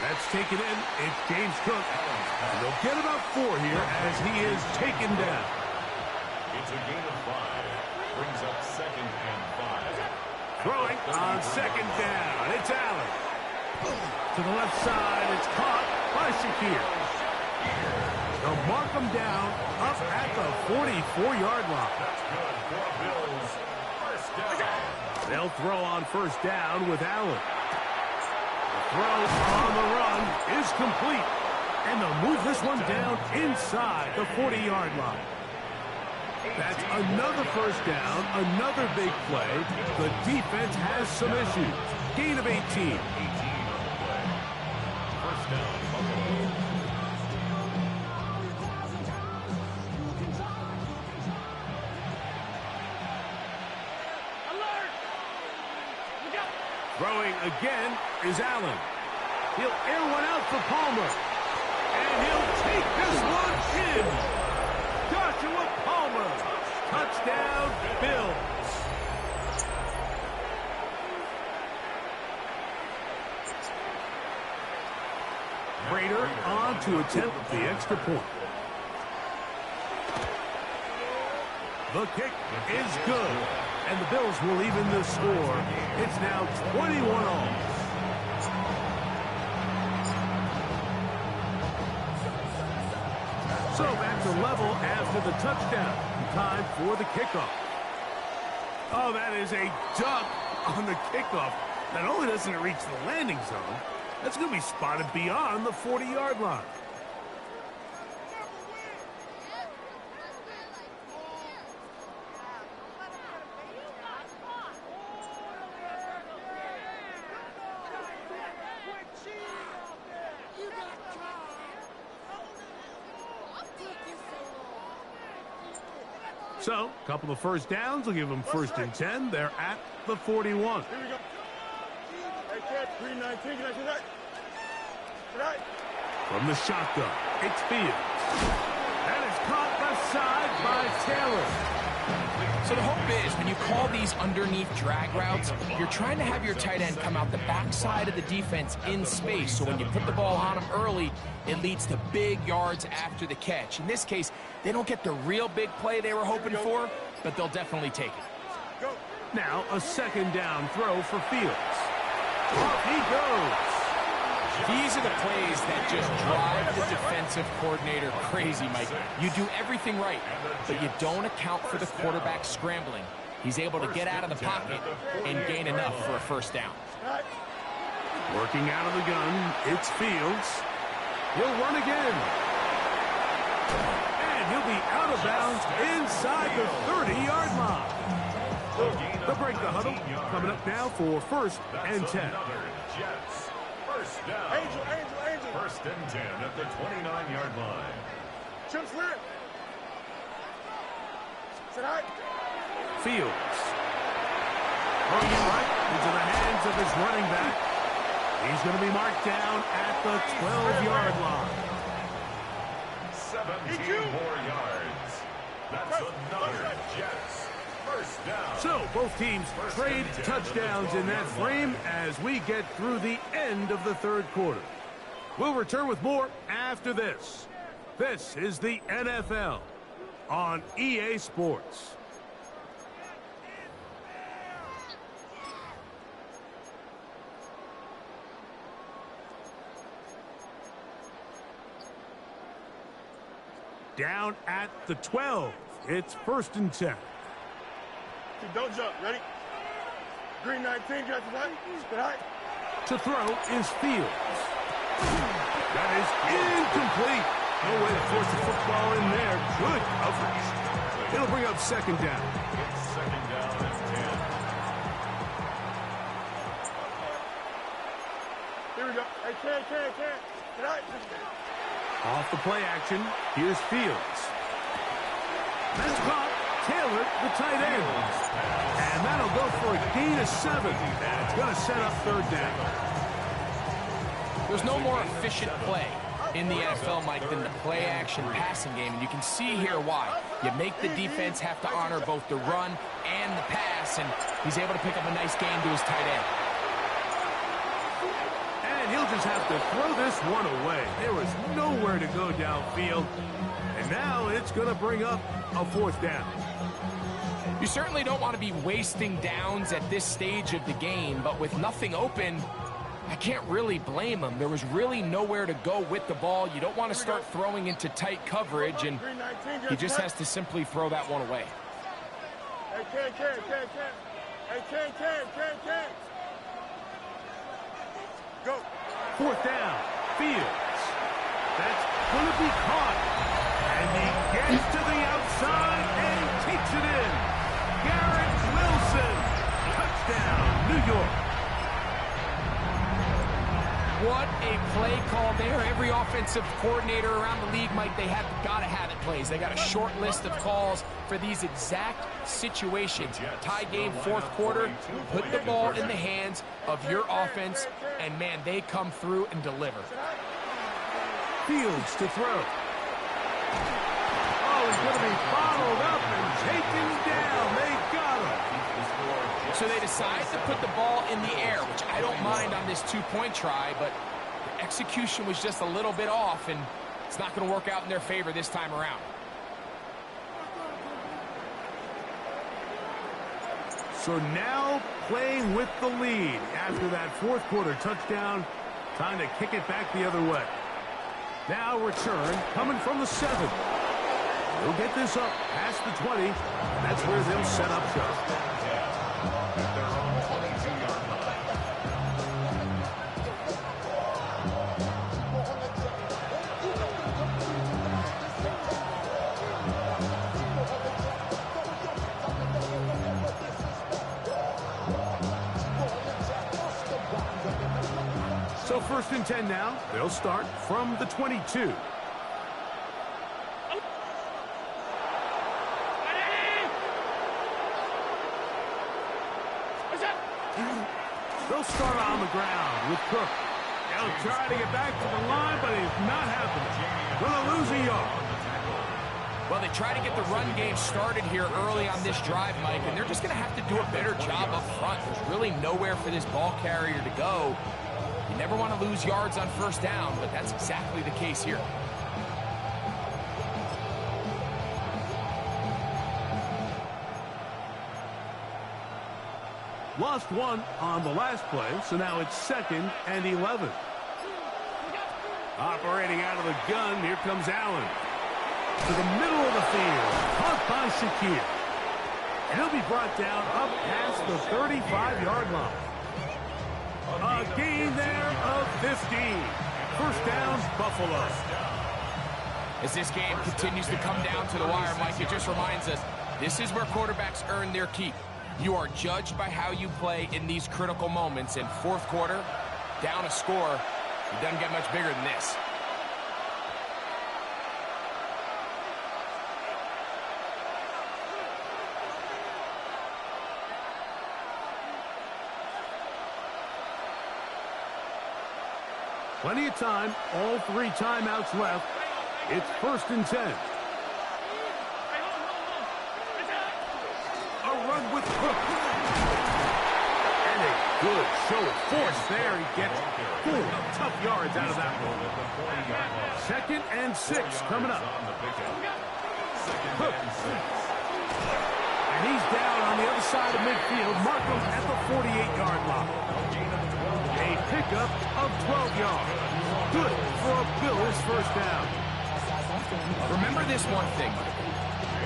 That's taken in. It's James Cook. And they'll get about 4 here as he is taken down. It's a gain of 5. Brings up second and 5. Throwing on second down. It's Allen. To the left side, it's caught by Shakir. They'll mark him down up at the 44-yard line. That's good for Bills. First down. They'll throw on first down with Allen. The throw on the run is complete. And they'll move this one down inside the 40-yard line. That's another first down, another big play. The defense has some issues. Gain of 18. 18 on the play. First down, Buffalo. Throwing again is Allen. He'll air one out for Palmer. And he'll take this one in. Joshua Palmer. Touchdown, Bills. Prater on to attempt the extra point. The kick is good. And the Bills will even the score. It's now 21-all. So back to level after the touchdown. Time for the kickoff. Oh, that is a duck on the kickoff. Not only doesn't it reach the landing zone, that's going to be spotted beyond the 40-yard line. So, a couple of first downs will give them 1st and 10. They're at the 41. Here we go. Hey, catch, 319. Can I see that? Right. From the shotgun, it's Fields. That is caught aside by Taylor. So the hope is when you call these underneath drag routes, you're trying to have your tight end come out the backside of the defense in space. So when you put the ball on him early, it leads to big yards after the catch. In this case, they don't get the real big play they were hoping for, but they'll definitely take it. Now a 2nd down throw for Fields. Off he goes. These are the plays that just drive the defensive coordinator crazy, Mike. You do everything right, but you don't account for the quarterback scrambling. He's able to get out of the pocket and gain enough for a 1st down. Working out of the gun, it's Fields. He'll run again. And he'll be out of bounds inside the 30-yard line. They'll break the huddle. Coming up now for 1st and 10. Jets. 1st down. Angel. 1st and 10 at the 29-yard line. Chip slant. Sit high. Fields. Throwing right into the hands of his running back. He's going to be marked down at the 12-yard line. 17 more yards. That's another Jets. 1st down. So both teams trade touchdowns in that frame as we get through the end of the 3rd quarter. We'll return with more after this. This is the NFL on EA Sports. Down at the 12. It's 1st and 10. Don't jump. Ready? Green 19. Got the right. Sit high. To throw is Fields. That is incomplete. No way to force the football in there. Good coverage. It'll bring up 2nd down. It's 2nd down and 10. Here we go. Hey, can. Sit high. Off the play action, here's Fields. That's caught. Taylor, the tight end. And that'll go for a gain of 7. That's going to set up 3rd down. There's no more efficient play in the NFL, Mike, than the play-action passing game. And you can see here why. You make the defense have to honor both the run and the pass, and he's able to pick up a nice gain to his tight end. And he'll just have to throw this one away. There was nowhere to go downfield. And now it's going to bring up a 4th down. You certainly don't want to be wasting downs at this stage of the game, but with nothing open, I can't really blame him. There was really nowhere to go with the ball. You don't want to start throwing into tight coverage, and he just has to simply throw that one away. Hey, can. Hey, can. Go. 4th down. Fields. That's going to be caught. And he gets to the outside and takes it in. Garrett Wilson. Touchdown, New York. What a play call there. Every offensive coordinator around the league, Mike, they have got to have it plays. They got a short list of calls for these exact situations. Tie game, 4th quarter. Put the ball in the hands of your offense, and, man, they come through and deliver. Fields to throw. Oh, he's going to be bottled up and taken down. They got him. So they decide to put the ball in the air, which I don't mind on this 2-point try, but the execution was just a little bit off, and it's not going to work out in their favor this time around. So now playing with the lead after that fourth quarter touchdown. Time to kick it back the other way. Now return coming from the 7. They'll get this up past the 20. And that's where they'll set up shop. At their own 22-yard line. So 1st and 10 now. They'll start from the 22. They'll start on the ground with Cook. They'll try to get back to the line, but it's not happening. Gonna lose a yard. Well, they try to get the run game started here early on this drive, Mike, and they're just going to have to do a better job up front. There's really nowhere for this ball carrier to go. You never want to lose yards on 1st down, but that's exactly the case here. Lost one on the last play, so now it's 2nd and 11. Operating out of the gun, here comes Allen. To the middle of the field, caught by Shakir. He'll be brought down up past the 35-yard line. A gain there of 15. 1st down, Buffalo. As this game continues to come down to the wire, Mike, it just reminds us, this is where quarterbacks earn their keep. You are judged by how you play in these critical moments. In 4th quarter, down a score, it doesn't get much bigger than this. Plenty of time, all 3 timeouts left. It's 1st and 10. A run with Cook. And a good show of force there. He gets 4 tough yards out of that one. 2nd and 6 coming up. Cook. And he's down on the other side of midfield. Markham at the 48-yard line. A pickup of 12 yards. Good for a Bills 1st down. Remember this one thing.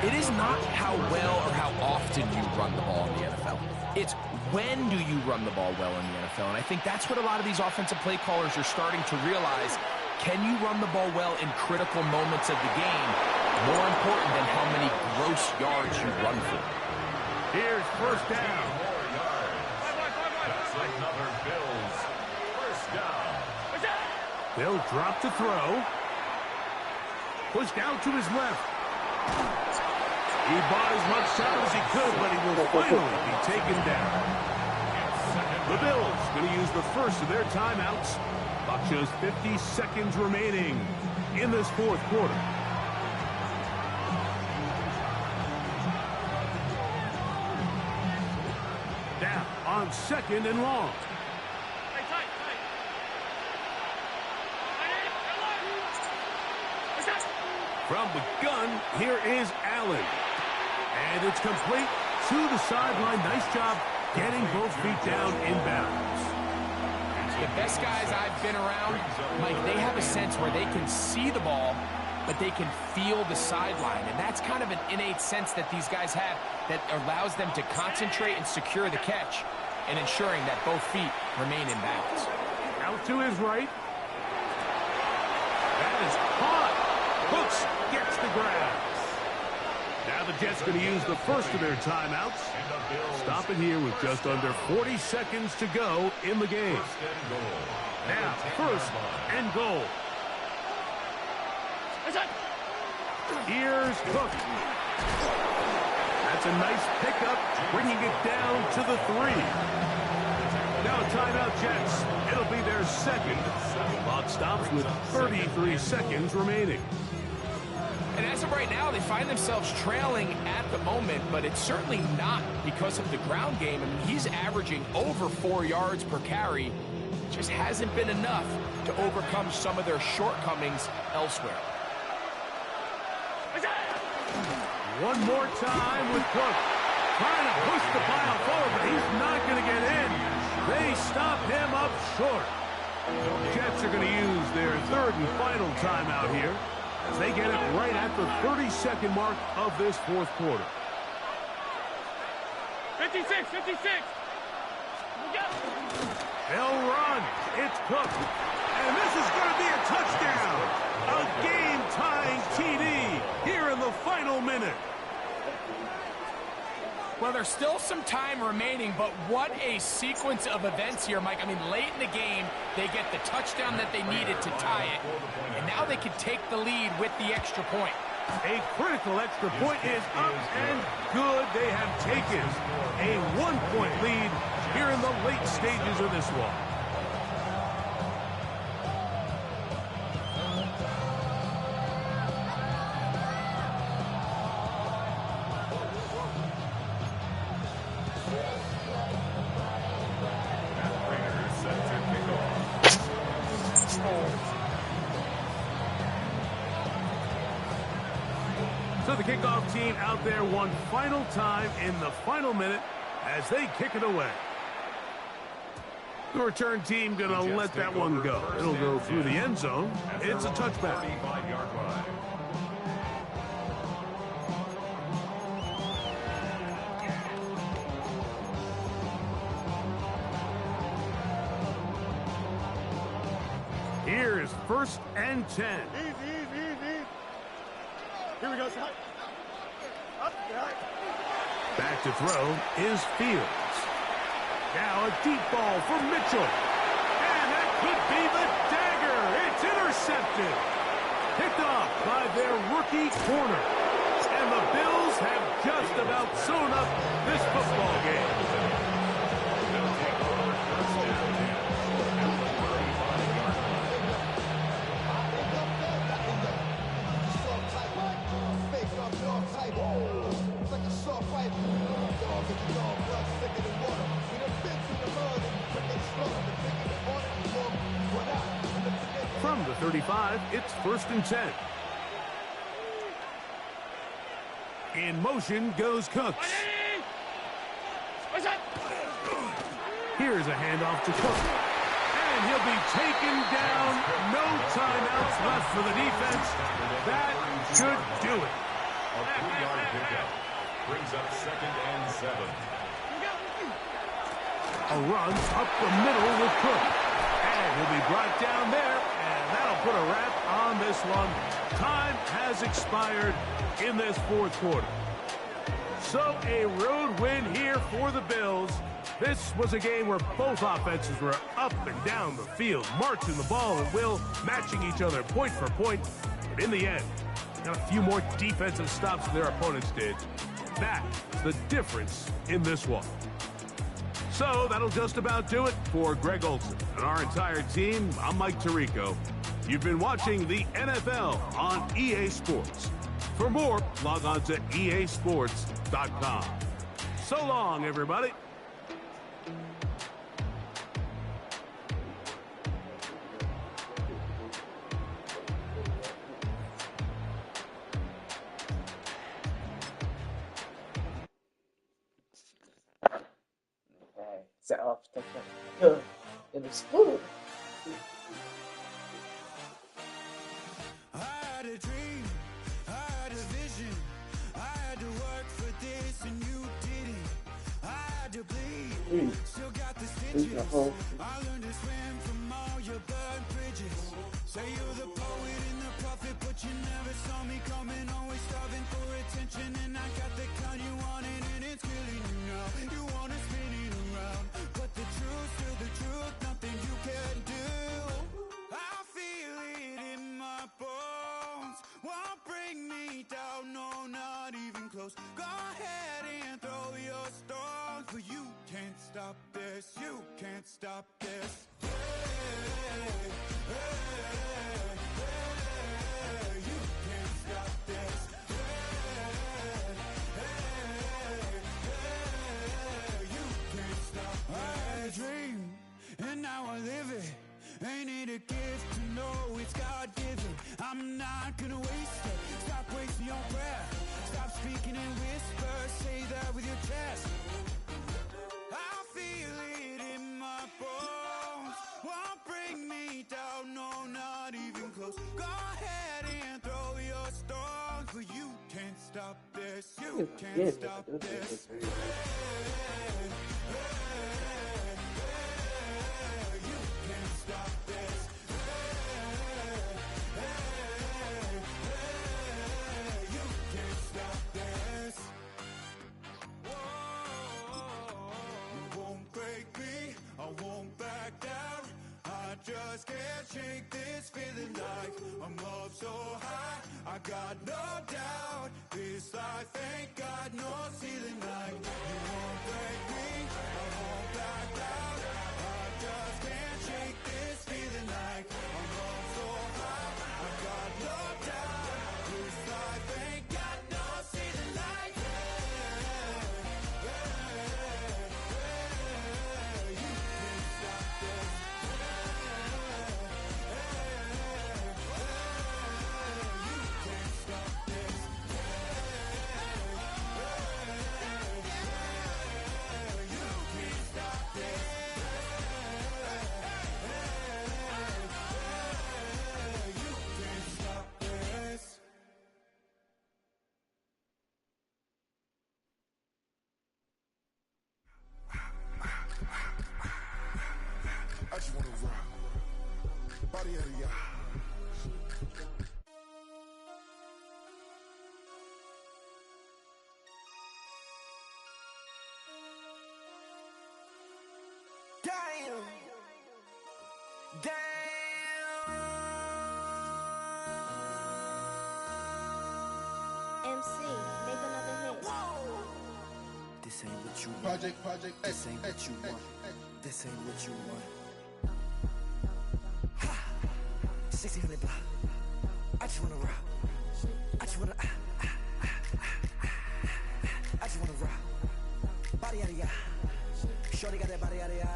It is not how well or how often you run the ball in the NFL. It's when do you run the ball well in the NFL. And I think that's what a lot of these offensive play callers are starting to realize. Can you run the ball well in critical moments of the game? More important than how many gross yards you run for. Here's 1st down. Another Bills 1st down. They'll drop to throw. Pushed out to his left. He bought as much time as he could, but he will finally be taken down. The Bills going to use the first of their timeouts. Clock shows 50 seconds remaining in this 4th quarter. Now on 2nd and long. From the gun, here is Allen. And it's complete to the sideline. Nice job getting both feet down in bounds. The best guys I've been around, Mike, they have a sense where they can see the ball, but they can feel the sideline. And that's kind of an innate sense that these guys have that allows them to concentrate and secure the catch and ensuring that both feet remain in bounds. Out to his right. That is caught. Hooks gets the grab. Now the Jets going to use the first of their timeouts. Stop it here with just under 40 seconds to go in the game. Now, 1st and goal. Here's Cook. That's a nice pickup, bringing it down to the 3. Now timeout Jets. It'll be their 2nd. Clock stops with 33 seconds remaining. And as of right now, they find themselves trailing at the moment, but it's certainly not because of the ground game. I mean, he's averaging over 4 yards per carry. Just hasn't been enough to overcome some of their shortcomings elsewhere. One more time with Cook. trying to push the pile forward, but he's not going to get in. They stop him up short. The Jets are going to use their third and final timeout here as they get it right at the 30-second mark of this fourth quarter. 56, 56. They'll run. It's Cook. And this is going to be a touchdown. A game-tying TD here in the final minute. Well, there's still some time remaining, but what a sequence of events here, Mike. I mean, late in the game, they get the touchdown that they needed to tie it, and now they can take the lead with the extra point. A critical extra point is up and good. They have taken a 1-point lead here in the late stages of this one. So the kickoff team out there one final time in the final minute as they kick it away. The return team going to let that one go. It'll go through the end zone. It's a touchback. Here is 1st and 10. Easy. Here we go, son. Up, right. Back to throw is Fields. Now a deep ball for Mitchell. And that could be the dagger. It's intercepted. Picked off by their rookie corner. And the Bills have just about sewn up this football game. From the 35, it's 1st and 10. In motion goes Cooks. Here's a handoff to Cook. And he'll be taken down. No timeouts left for the defense. That should do it. A 3-yard pickup brings up 2nd and 7. A run up the middle with Cook. And he'll be brought down there. And that'll put a wrap on this one. Time has expired in this fourth quarter. So a road win here for the Bills. This was a game where both offenses were up and down the field, marching the ball at will, matching each other point for point. But in the end, got a few more defensive stops than their opponents did. That's the difference in this one. So that'll just about do it for Greg Olson and our entire team. I'm Mike Tirico. You've been watching the NFL on EA Sports. For more, log on to easports.com. So long, everybody. Set off the in the school. I had a dream, I had a vision, I had to work for this and you didn't. I had to bleed, still got the stitches. I learned to swim from all your burned bridges. Say you're the poet and the prophet, but you never saw me coming. Always starving for attention, and I got the kind you wanted, and it's killing you now. You wanna spin it around, but the truth's still the truth. Nothing you can do. I feel it in my bones. Won't bring me down, no, not even close. Go ahead and throw your stones, but you can't stop this. You can't stop this. Hey, you can't stop this. You can't stop. I had a dream, and Go ahead and throw your stones, but you can't stop this. You can't stop this. You can't stop this. You can't stop this. You won't break me, I won't back down. I just can't shake this feeling like I'm up so high. I got no doubt, this life ain't got no ceiling like. You won't break me, I won't back down. I just can't shake this feeling like I'm up so high. I got no doubt, this life ain't got no ceiling like. You can't stop this. You can't stop this. You can't stop this. You can't stop this. I just wanna rock. Body of the yacht. Damn. MC, make another hit. This ain't what you want. Project. This ain't what you want. This ain't what you want. 1600 block. I just wanna rock. I just wanna. I just wanna rock. Body out of ya. Shorty got that body out of ya.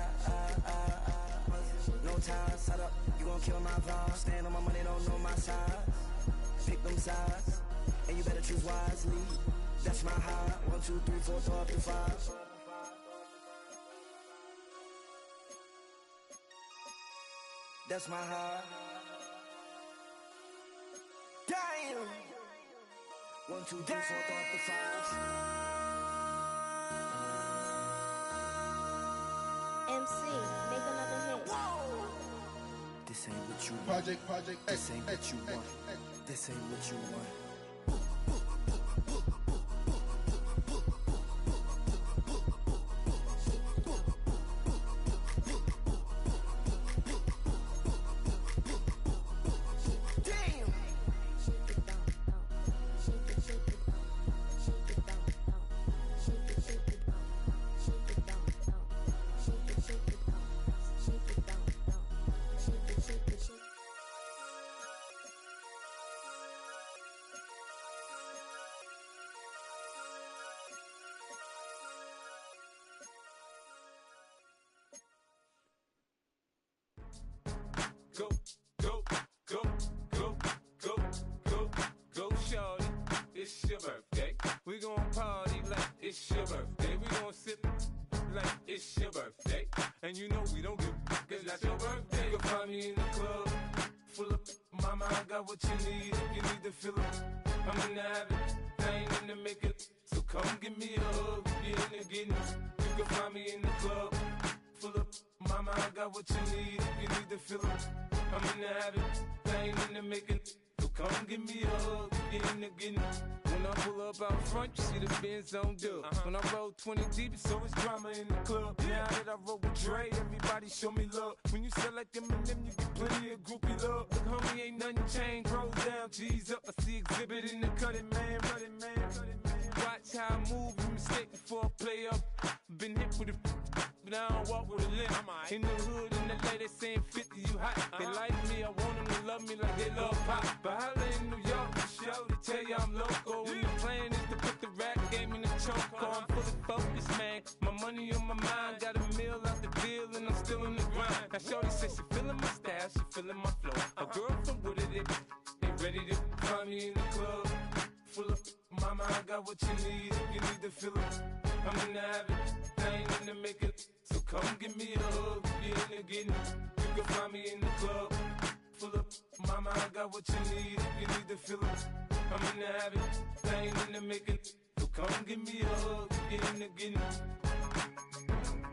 No time, set up. You gon' kill my vibe. Stand on my money, don't know my size. Pick them sides, and you better choose wisely. That's my high. 1, 2, 3, 4, 4, 5. That's my high. Damn. 1, 2, 3, 4, 5. MC, make another hit. This ain't what you want. Project. This ain't what you want. This ain't what you want. Go, shorty, it's your birthday. We gon' party like it's your birthday. We gon' sip like it's your birthday. And you know we don't give cause that's your birthday. You can find me in the club, full of mama, I got what you need. If you need to fill it, I'm in the habit, I ain't in the make it. So come give me a hug, get in the getting. You can find me in the club, full of mama, I got what you need. If you need to fill it, I'm in the habit, I ain't in the make it. So come give me a hug, get in the getting. When I pull up out front, you see the Benz on dub. When I roll 20 deep, it's always drama in the club. Now that I roll with Dre, everybody show me love. When you sell like Eminem, you get plenty of groupie love. Look, homie, ain't nothing changed. Rolls down, G's up. I see exhibit in the cutting, man. Running, man. Watch how I move, you mistake before I play up. Been hit with a but I don't walk with a limp. In the hood, in the LA, they saying 50, you hot. They like me, I want them to love me like they love pop. But holla in New York, the show, they tell you I'm local. And the plan is to put the rap game in the choke. I'm fully focused, man. My money on my mind, got a meal out the deal, and I'm still in the grind. Now shorty says she feeling my style, she feeling my flow. A girl from Wooded, they ready to find me in the club. Full of mama, I got what you need. If you need to fill it, I'm in the habit, I ain't in the make it. So come give me a hug, get in the getting. You can find me in the club, full of Mama, I got what you need if you need to feel it. I'm in the habit, I ain't in the making. So come give me a hug, get in the getting.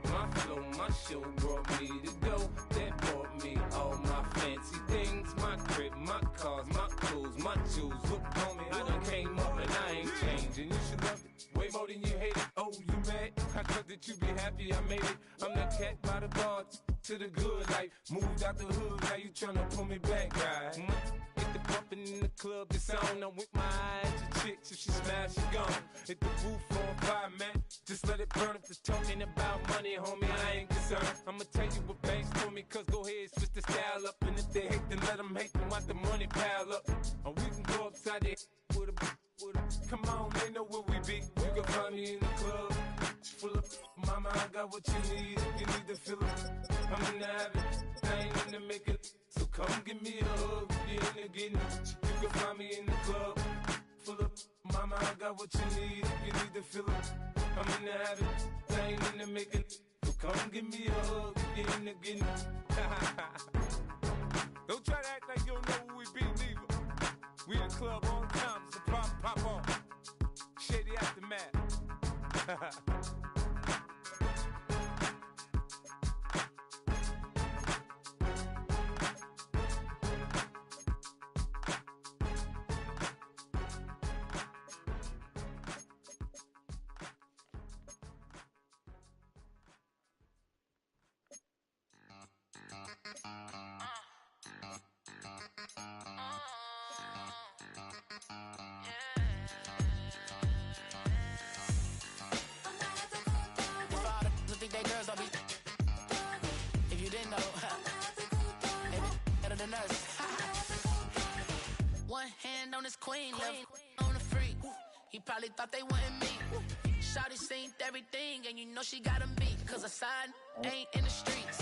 My flow, my show brought me to go. That brought me all my fancy things. My crib, my cars, my clothes, my jewels. Look, homie, I done came up and I ain't changing. You should love it way more than you hate it. Oh, you mad? I thought that you be happy I made it. I'm the cat by the bar to the good life. Moved out the hood, now you tryna pull me back, right? Hit the bumpin' in the club, it's on. I'm with my eyes to chicks, if she smash, she gone. Hit the roof on fire, man. Just let it burn. If it's talking about money, homie, I ain't concerned. I'ma tell you what banks told me, cause go ahead, switch the style up. And if they hate, then let them hate, then watch the money pile up. Or we can go upside there with a, come on, they know where we be. You can find me in the club, full of, mama, I got what you need, if you need to feel it. I'm in the habit, I ain't in the making. So come give me a hug, get in the getting. You can find me in the club, full of, mama, I got what you need, if you need to feel it. I'm in the habit, I ain't in the making. So come give me a hug, get in the getting. Don't try to act like you don't know who we be, neither. We in the club all the time, so pop on. Shady Aftermath. One hand on his queen, left on the freak. He probably thought they wanted me. Shawty seen everything, and you know she got him beat. Cause her side ain't in the streets.